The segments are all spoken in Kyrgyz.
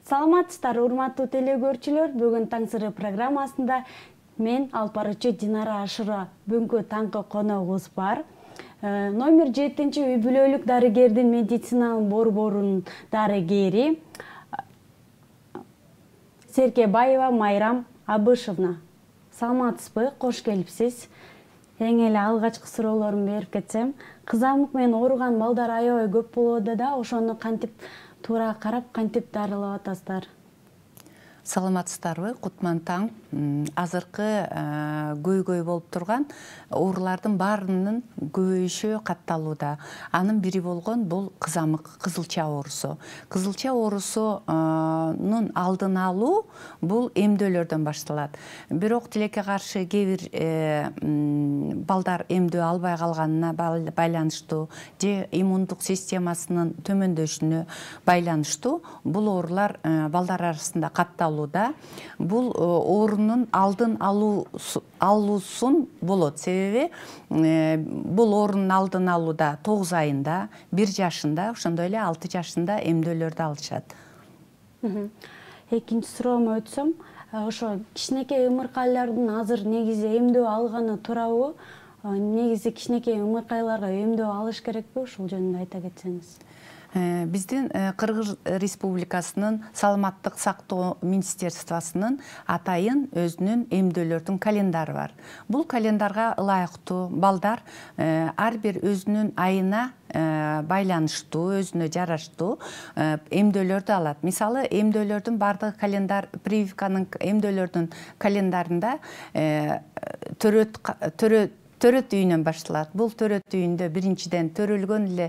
Саламатсыздар, урматтуу телекөрүүчүлөр. Бүгүн таң сыры программасында мен алып баруучу Динара Ашура бүгүнкү таңкы коногубуз бар. Номер 7 үй бүлөлүк дарыгердин медициналык борборунун дарыгери Серкебаева Майрам Абышевна. Саламатсызбы, кош келипсиз. Эң эле алгачкы суроолорумду берип кетсем, кызамык менен ооруган балдар аябай көп болууда да, ошону кантип туура карап, кантип дарылап атасыздар? Саламатсыздарбы, кутман таң. Азыркы көйгөй болуп турган оорулардын баарынын көбөйүшү катталууда. Анын бири болгон бул кызамык, кызылча оорусу. Кызылча оорусунун алдын алуу бул эмдөөлөрдөн башталат. Бирок тилекке каршы кээ бир балдар эмдөө албай калганына байланыштуу же иммундук системасынын төмөндөшүнө байланыштуу бул оорулар балдар арасында катталуу. Бул оорунун алдын алуусун болот. Себеби бул оорунун алдын алууда 9 айында, 1 жашында, ошондой эле 6 жашында эмдөөлөрдү алышат. Экинчи суроомо өтсөм, ошо кичинекей ымыркайлардын азыр негизи эмдөө алганы туурабы? Негизи кичинекей ымыркайларга эмдөө алыш керекпи? Ушул жөнүндө айта кетсеңиз. Биздин Кыргыз Республикасынын саламаттык сактоо министерствосунун атайын өзүнүн эмдөөлөрдүн календары бар. Бул календарга ылайыктуу балдар ар бир өзүнүн айына байланыштуу, өзүнө жараштуу эмдөөлөрдү алат. Мисалы, эмдөөлөрдүн бардыгы календар, прививканын эмдөөлөрдүн календарында төрөт үйүнөн башталат. Бул төрөт үйүндө биринчиден төрөлгөн эле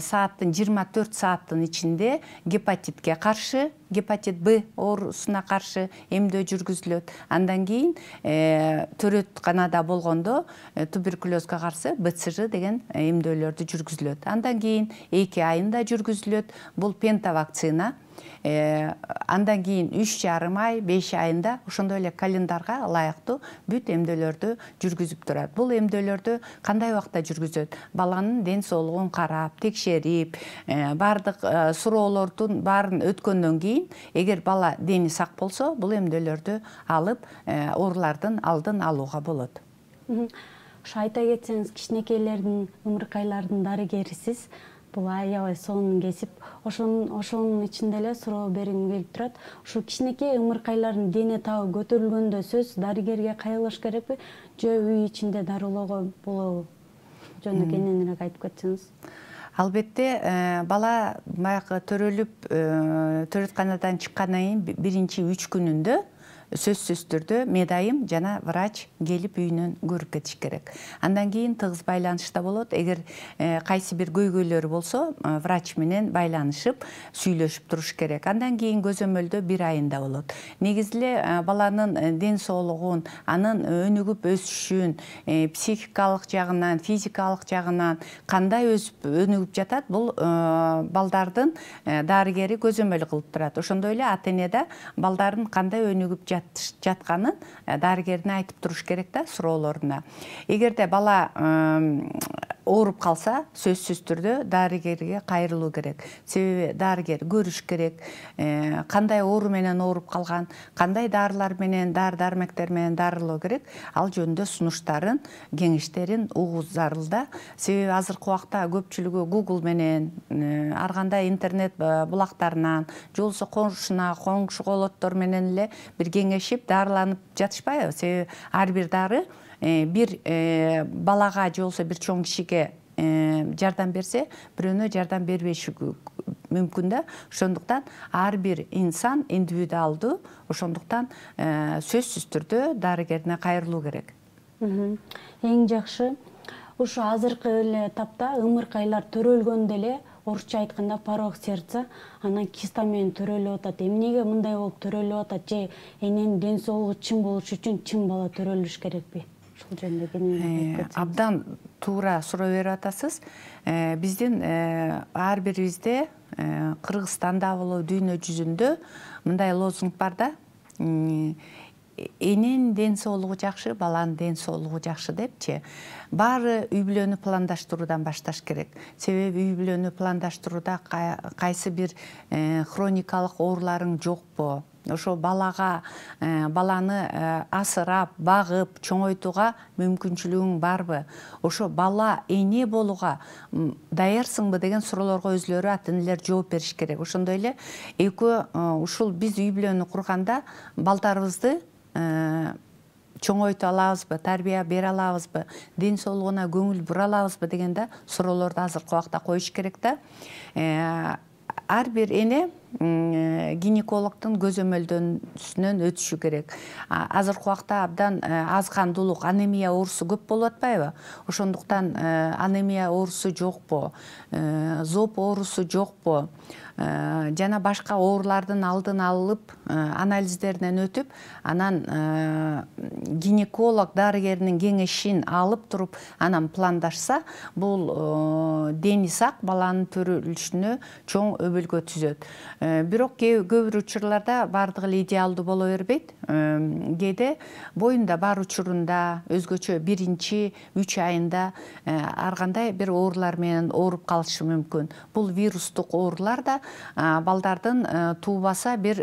сааттын 24 сааттын ичинде гепатитке каршы, гепатит Б оорусуна каршы эмдөө жүргүзүлөт. Андан кийин төрөт канада болгондо туберкулезга каршы БЦЖ деген эмдөөлөрдү жүргүзүлөт. Андан кийин 2 айында жүргүзүлөт. Бул пентавакцина. Андан кийин 3,5 ай, 5 айында ошондой эле календарга ылайыктуу бүт эмдөөлөрдү жүргүзүп турат. Бул эмдөөлөрдү кандай убакта жүргүзөт? Баланын ден соолугун карап, текшерип, бардык суроолордун баарын өткөндөн кийин, эгер бала дени сак болсо, бул эмдөөлөрдү алып, оорулардын алдын алууга болот. Ошо айта кетсеңиз, кичинекейлердин, ымыркайлардын дарыгерисиз. Бул аябай сонун кесип, ошонун ичинде эле суроо бергим келип турат. Ушу кичинекей ымыркайлардын дене табы көтөрүлгөндө сөз дарыгерге кайрылыш керекпи, же үй ичинде дарылоого болобу? Жөнүндө кененирээк айтып кетсеңиз. Албетте, бала баягы төрөлүп, төрөтканадан чыккандан кийин биринчи 3 күнүндө сөзсүз түрдө медайым жана врач келип үйүнөн көрүп кетиш керек. Андан кийин тыгыз байланышта болот. Эгер кайсы бир көйгөйлөр болсо, врач менен байланышып, сүйлөшүп туруш керек. Андан кийин көзөмөлдө 1 айында болот. Негизи эле баланын ден соолугун, анын өнүгүп өсүшүн, психикалык жагынан, физикалык жагынан кандай өсүп өнүгүп жатат, бул балдардын дарыгери көзөмөл кылып турат. Ошондой эле ата-энеде балдардын кандай өнүгүп жатканын дарыгерине айтып туруш керек да, суроолоруна. Эгерде бала ооруп калса, сөзсүз түрдө дарыгерге кайрылуу керек. Себеби дарыгер көрүш керек, кандай оору менен ооруп калган, кандай дарылар менен, дары-дармектер менен дарылоо керек. Ал жөнүндө сунуштарын, кеңештерин угуу зарыл да. Себеби азыркы убакта көпчүлүгү Google менен, ар кандай интернет булактарынан, же болбосо коңшу колоттор менен эле бир кеңешип, дарыланып жатышпайбы? Себеби ар бир дары бир балага же болбосо бир чоң кишиге жардам берсе, бирөөнө жардам бербеши мүмкүн да. Ошондуктан ар бир инсан индивидуалдуу, ошондуктан сөзсүз түрдө дарыгерине кайрылуу керек. Эң жакшы. Ушу азыркы эле тапта ымыркайлар төрөлгөндө эле, орусча айтканда порог сердца, анан киста менен төрөлүп атат. Эмнеге мындай болуп төрөлүп атат? Же эненин ден соолугу чың болуш үчүн чың бала төрөлүш керекпи? Ушул жөнүндө кененирээк айтып кетсеңиз. Абдан туура суроо берип атасыз. Биздин ар бирибизде, Кыргызстанда болобу, дүйнө жүзүндө мындай лозунг бар да. эненин ден соолугу жакшы, баланын ден соолугу жакшы депчи, баары үй бүлөнү пландаштыруудан башташ керек. Себеби үй бүлөнү пландаштырууда кайсы бир хроникалык ооруларың жокпу? Ошо баланы асырап, багып, чоңойтууга мүмкүнчүлүгүң барбы? Ошо бала эне болууга даярсыңбы деген суроолорго өзлөрү ата-энелер жооп бериш керек. Ошондой эле ушул биз үй бүлөнү курганда балдарыбызды чоңойто алабызбы, тарбия бере алабызбы, ден соолугуна көңүл бура алабызбы дегенде суроолорду азыркы убакта коюш керек да. Ар бир эне гинекологдун көзөмөлдөөсүнөн өтүшү керек. Азыркы убакта абдан аз кандуулук, анемия оорусу көп болуп атпайбы? Ошондуктан анемия оорусу жокпу, зоб оорусу жокпу, жана башка оорулардын алдын алып, анализдеринен өтүп, анан гинеколог дарыгеринин кеңешин алып туруп, анан пландашса, бул дени сак баланын төрөлүшүнө чоң өбөлгө түзөт. Бирок көп бир учурларда бардыгы эле идеалдуу боло бербейт. Кээде боюнда бар учурунда, өзгөчө 1-3 айында ар кандай бир оорулар менен ооруп калышы мүмкүн. Бул вирустук оорулар да балдардын туубаса бир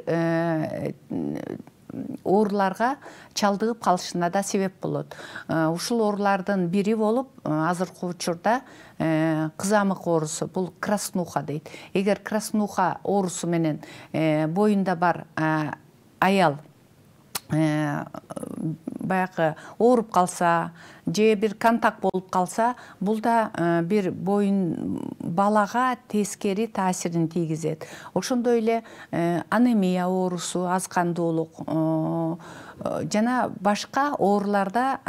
ооруларга чалдыгып калышына да себеп болот. Ушул оорулардын бири болуп, азыркы учурда кызамык оорусу, бул краснуха дейт. Эгер краснуха оорусу менен боюнда бар аял баягы ооруп калса, же бир контакт болуп калса, бул да бир балага тескери таасирин тийгизет. Ошондой эле анемия оорусу, аз кандуулук жана башка ооруларда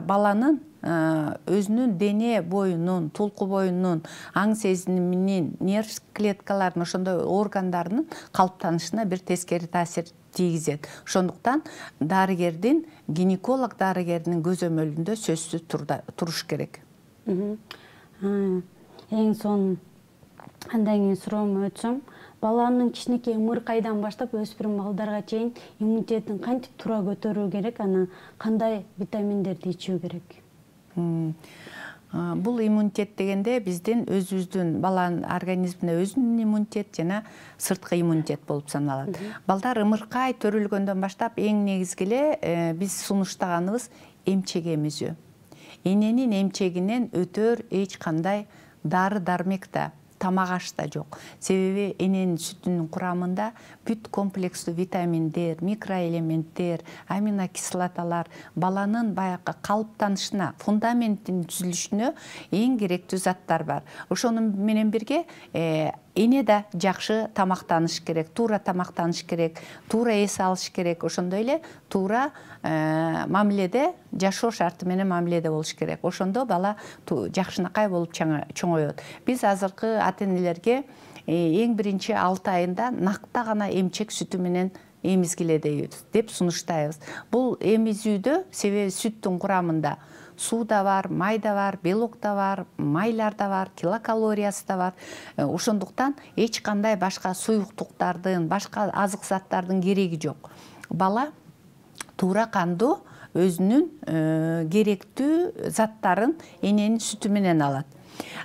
баланын өзүнүн дене боюнун, тулку боюнун, аң сезиминин, нерв клеткаларынын, ошондой органдарынын калыптанышына бир тескери таасир тийгизет. Ошондуктан дарыгердин, гинеколог дарыгеринин көзөмөлүндө сөзсүз туруш керек. Эң сонун андан кийин суроомо өтсөм, баланын кичинекей ымыркайдан баштап өспүрүм балдарга чейин иммунитетин кантип туура көтөрүү керек, анан кандай витаминдерди ичүү керек? Бул иммунитет дегенде биздин өзүбүздүн баланын организмине өзүнүн иммунитет жана сырткы иммунитет болуп саналат. Балдар ымыркай төрөлгөндөн баштап эң негизги эле биз сунуштаганыбыз эмчек эмизүү. Эненин эмчегинен өтөр эч кандай дары дармек да, тамак аш да жок. Себеби эненин сүтүнүн курамында бүт комплекстүү витаминдер, микроэлементтер, аминокислоталар баланын баягы калыптанышына, фундаментинин түзүлүшүнө эң керектүү заттар бар. Ошону менен бирге эне да жакшы тамактаныш керек, туура тамактаныш керек, туура эс алыш керек. Ошондой эле туура мамиледе, жашоо шарты менен мамиледе болуш керек. Ошондо бала жакшынакай болуп чоңоет. Биз азыркы ата-энелерге эң биринчи 6 айында накта гана эмчек сүтү менен эмизгиле деп сунуштайбыз. Бул эмизүүдө себеби сүттүн курамында суу да бар, май да бар, белок да бар, майлар да бар, килокалориясы да бар. Ошондуктан эч кандай башка суюктуктардын, башка азык заттардын кереги жок. Бала туура кандуу өзүнүн керектүү заттарын эненин сүтү менен алат.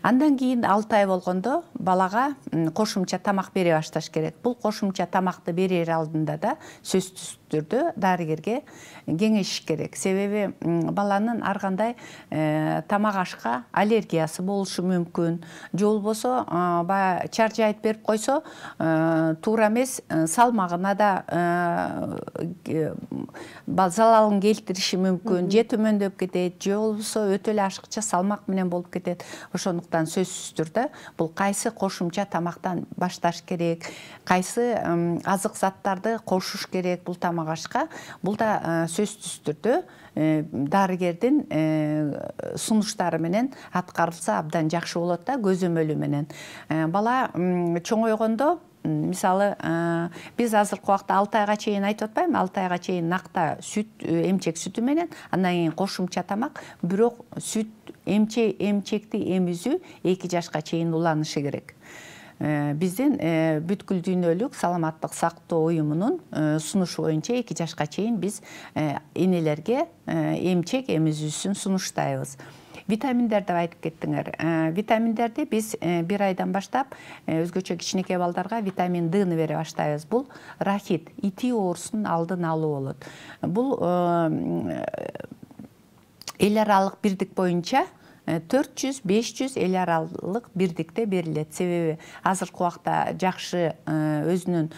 Андан кийин 6 ай болгондо балага кошумча тамак бере башташ керек. Бул кошумча тамакты берер алдында да сөзсүз түрдө дарыгерге кеңешиш керек. Себеби баланын ар кандай тамак ашка аллергиясы болушу мүмкүн. Же болбосо чаржайтып берип койсо, туура эмес салмагына да залалын келтириши мүмкүн. Же төмөндөп кетет, же болбосо өтө эле ашыкча салмак менен болуп кетет. Ошондуктан сөзсүз түрдө бул кайсы кошумча тамактан башташ керек, кайсы азык заттарды кошуш керек бул тамак ашка. Бул да сөзсүз түрдө дарыгердин сунуштары менен аткарылса абдан жакшы болот да, көзөмөлү менен. Бала чоңойгондо, мисалы, биз азыркы убакта 6 айга чейин айтып атпаймынбы? 6 айга чейин накта сүт, эмчек сүтү менен, андан кийин кошумча тамак, бирок сүт эмчекти эмизүү 2 жашка чейин уланышы керек. биздин бүткүл дүйнөлүк саламаттык сактоо уюмунун сунушу боюнча 2 жашка чейин биз энелерге эмчек эмизүүсүн сунуштайбыз. Витаминдер деп айтып кеттиңер. Витаминдерди биз 1 айдан баштап өзгөчө кичинекей балдарга витамин Д'ны бере баштайбыз. Бул рахит, ити оорусунун алдын алуу болот. Бул эл аралык бирдик боюнча 400-500 эл аралык бирдикте берилет. Себеби азыркы убакта жакшы өзүнүн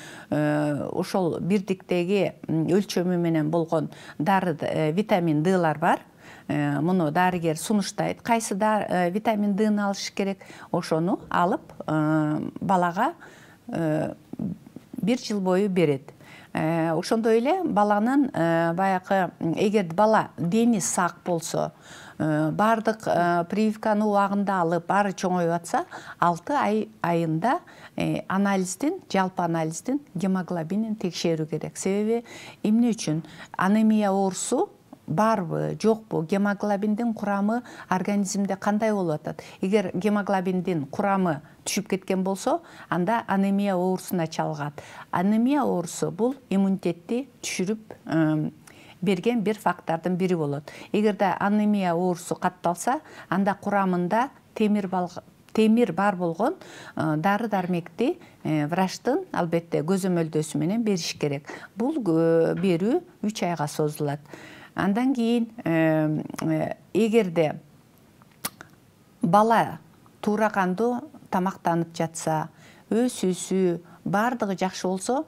ошол бирдиктеги өлчөмү менен болгон дары витамин Д'лар бар. Муну дарыгер сунуштайт. Кайсы витамин Д'ны алыш керек, ошону алып балага 1 жыл бою берет. Ошондой эле баланын баягы эгер бала дени сак болсо, бардык прививканы убагында алып, баары чоңоюп атса, 6 ай айында жалпы анализдин гемоглобинин текшерүү керек. Себеби эмне үчүн анемия оорусу барбы, жокпу, гемоглобиндин курамы организмде кандай болуп атат? Эгер гемоглобиндин курамы түшүп кеткен болсо, анда анемия оорусуна чалгат. Анемия оорусу бул иммунитетти түшүрүп берген бир фактордун бири болот. Эгерде анемия оорусу катталса, анда курамында темир бар болгон дары-дармекти врачтын албетте көзөмөлдөсү менен бериш керек. Бул берүү 3 айга созулат. Андан кийин эгерде бала туура кандуу тамактанып жатса, өсүүсү бардыгы жакшы болсо,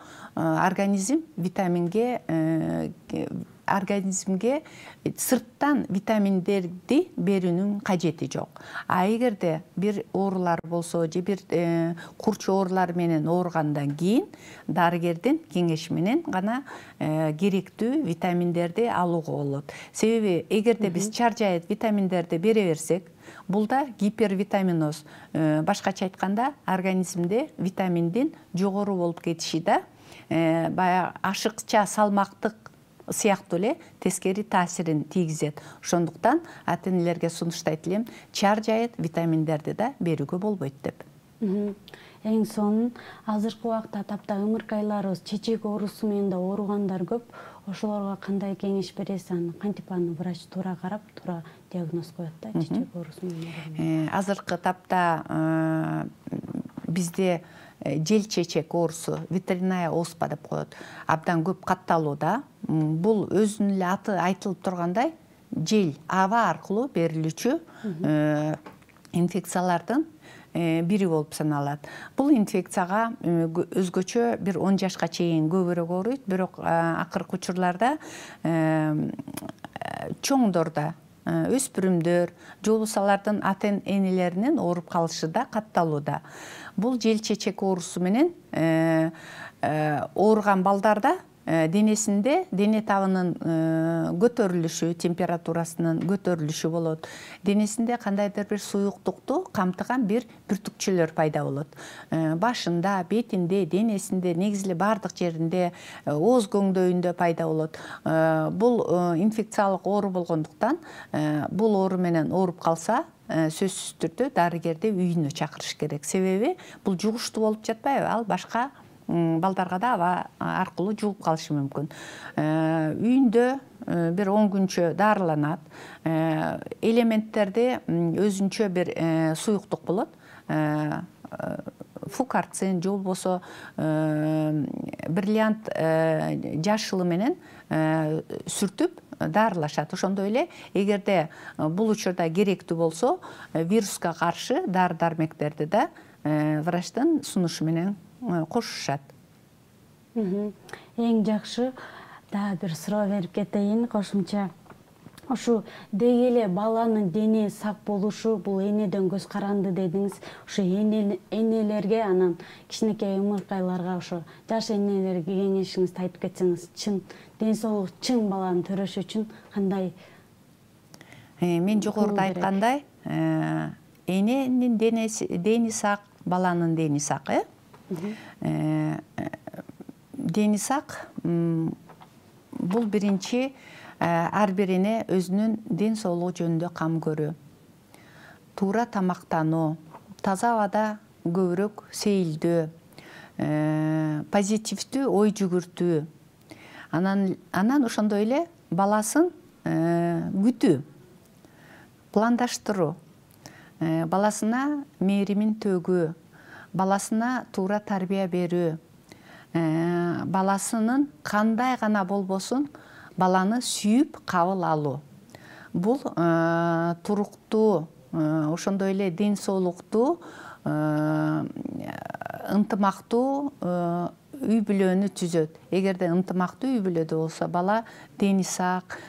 организмге сырттан витаминдерди берүүнүн кажети жок. А эгерде бир оорулар болсо, же бир курч оорулар менен ооругандан кийин дарыгердин кеңеши менен гана керектүү витаминдерди алууга болот. Себеби эгерде биз чаржайыт витаминдерди бере берсек, бул да гипервитаминоз. Башкача айтканда, организмде витаминдин жогору болуп кетиши да баягы ашыкча салмактык сыяктуу эле тескери таасирин тийгизет. Ошондуктан ата-энелерге сунуштайт элем, чаржайыт витаминдерди да берүүгө болбойт деп. Эң сонун азыркы убакта тапта ымыркайларыбыз чечек оорусу менен да ооругандар көп. Ошолорго кандай кеңеш бересиз? Кантип аны врач туура карап, туура диагноз коет да чечек оорусу менен? Азыркы тапта бизде жел чечек оорусу, ветеринария оспа деп коет, абдан көп катталууда. Бул өзүнүн эле аты айтылып тургандай, жел, аба аркылуу берилүүчү инфекциялардын бири болуп саналат. Бул инфекцияга өзгөчө бир 10 жашка чейин көбүрөөк ооруйт, бирок акыркы учурларда чоңдорда, өспүрүмдөр, же болбосо алардын ата-энелеринин ооруп калышы да катталууда. Бул жел чечек оорусу менен ооруган балдарда денесинде дене табынын көтөрүлүшү, температурасынын көтөрүлүшү болот. Денесинде кандайдыр бир суюктукту камтыган бир бүртүкчөлөр пайда болот. Башында, бетинде, денесинде, негизи бардык жеринде, ооз көңдөйүндө пайда болот. Бул инфекциялык оору болгондуктан, бул оору менен ооруп калса, сөзсүз түрдө дарыгерди үйүнө чакырыш керек. Себеби бул жугуштуу болуп жатпайбы? Ал башка балдарга да аба аркылуу жугуп калышы мүмкүн. Үйүндө бир 10 күнчө дарыланат. Элементтерде өзүнчө бир суюктук болот. Фукарцин, же болбосо бриллиант жашылы менен сүртүп дарылашат. Ошондой эле, эгерде бул учурда керектүү болсо, вируска каршы дары-дармектерди да врачтын сунушу менен кошушат. Эң жакшы дагы бир суроо берип кетейин кошумча. Ушу деги эле баланын дене сак болушу, бул энеден көз каранды дедиңиз. Ушу энелерге, анан кичинекей ымыркайларга, ушу жаш энелерге кеңешиңизди айтып кетсеңиз, чын ден соолук, чын баланы төрөш үчүн кандай? Мен жогоруда айткандай, эненин дени сак, баланын дени сак, дени сак бул биринчи ар бирине өзүнүн ден соолугу жөнүндө кам көрүү, туура тамактануу, таза абада көбүрөөк сейилдөө, позитивдүү ой жүгүртүү, анан ошондой эле баласын күтүү, пландаштыруу, баласына мээримин төгүү, баласына туура тарбия берүү, баласынын кандай гана болбосун баланы сүйүп кабыл алуу. Бул туруктуу, ошондой эле ден соолуктуу, ынтымактуу үй бүлөнү түзөт. Эгерде ынтымактуу үй бүлөдө болсо, бала дени сак,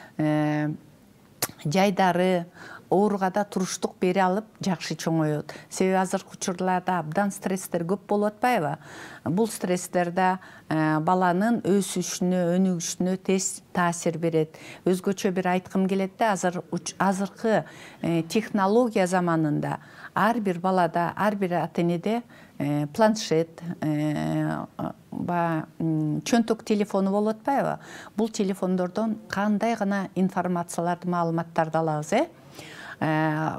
жайдары, ооруга да туруштук бере алып жакшы чоңоет. Себеби азыркы учурларда абдан стресстер көп болуп атпайбы? Бул стресстерде баланын өсүшүнө, өнүгүшүнө тез таасир берет. Өзгөчө бир айткым келет да, азыркы технология заманында ар бир балада, ар бир ата-энеде планшет, чөнтөк телефону болуп атпайбы? Бул телефондордон кандай гана информацияларды, маалыматтарды алабыз,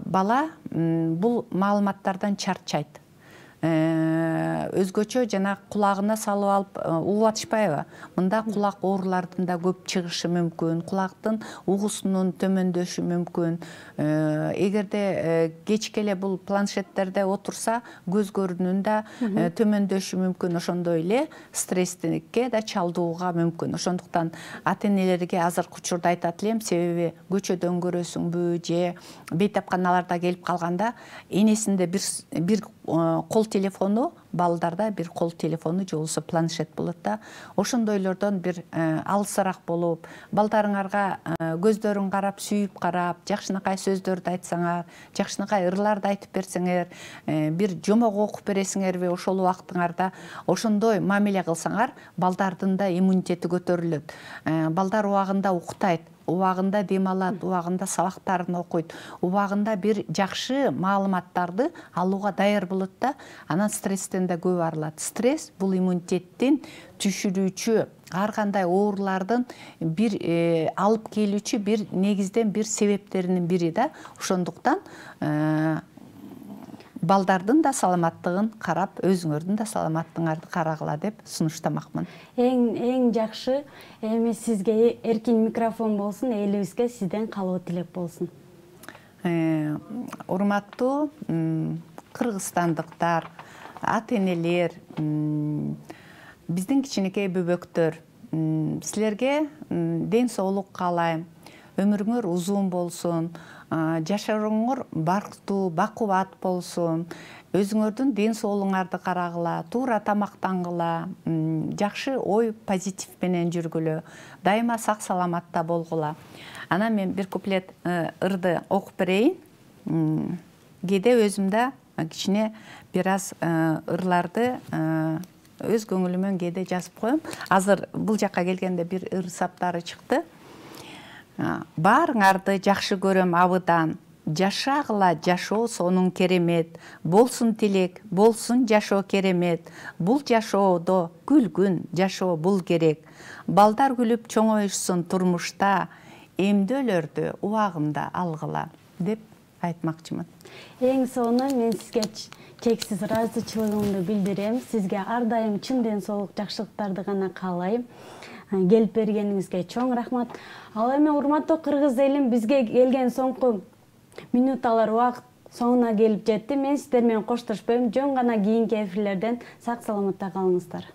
бала бул маалыматтардан чарчайт. Өзгөчө жана кулагына салып алып угуп атышпайбы? Мында кулак оорулардын да көп чыгышы мүмкүн, кулактын угусунун төмөндөшү мүмкүн. Эгерде кечке эле бул планшеттерде отурса, көз көрүүнүн да төмөндөшү мүмкүн, ошондой эле стресске да чалдууга мүмкүн. Ошондуктан ата-энелерге азыркы учурда айтат элем, себеби көчөдөн көрөсүңбү же бейтапканаларда келип калганда энесинде бир кол телефону, балдарда бир кол телефону же болбосо планшет болот да. Ошондойлордон бир алысыраак болуп, балдарыңарга көздөрүн карап, сүйүп карап, жакшынакай сөздөрдү айтсаңар, жакшынакай ырларды айтып берсеңер, бир жомок окуп бересиңерби, ошол убактыңарда ошондой мамиле кылсаңар, балдардын да иммунитети көтөрүлөт. Балдар убагында уктайт, убагында дем алат, убагында сабактарын окуйт, убагында бир жакшы маалыматтарды алууга даяр болот да, анан стресстен да көп арылат. Стресс бул иммунитеттин түшүрүүчү, ар кандай оорулардын бир алып келүүчү бир негизден бир себептеринин бири да. Ошондуктан балдардын да саламаттыгын карап, өзүңөрдүн да саламаттыгыңарды карагыла деп сунуштамакмын. Эң жакшы, эми сизге эркин микрофон болсун, элибизге сизден каалоо тилек болсун. Урматтуу кыргызстандыктар, ата-энелер, биздин кичинекей бөбөктөр, силерге ден соолук каалайм. Өмүрүңөр узун болсун, жашооңор бактуу, бакубат болсун, өзүңөрдүн ден соолугуңарды карагыла, туура тамактангыла, жакшы ой, позитив менен жүргүлө, дайыма сак саламатта болгула. Анан мен бир куплет ырды окуп берейин. Кээде өзүмдө кичине бир аз ырларды өз көңүлүмөн кээде жазып коем. Азыр бул жакка келгенде бир ыр саптары чыкты. Баарыңарды жакшы көрөм абыдан, жашагыла жашоо сонун керемет, болсун тилек, болсун жашоо керемет, бул жашоодо күлгүн жашоо бул керек, балдар күлүп чоңоюшсун турмушта, эмдөөлөрдү убагында алгыла деп айтмакчымын. Эң сонун мен сизге чексиз ыраазычылыгымды билдирем. Сизге ар дайым чын ден соолук, жакшылыктарды гана каалайм. Келип бергениңизге чоң рахмат. Ал эми урматтуу кыргыз элим, бизге келген соңку минуталар убакыт соңуна келип жетти. Мен сиздер менен коштошпойм. Жөн гана кийинки эфирлерден сак саламатта калыңыздар.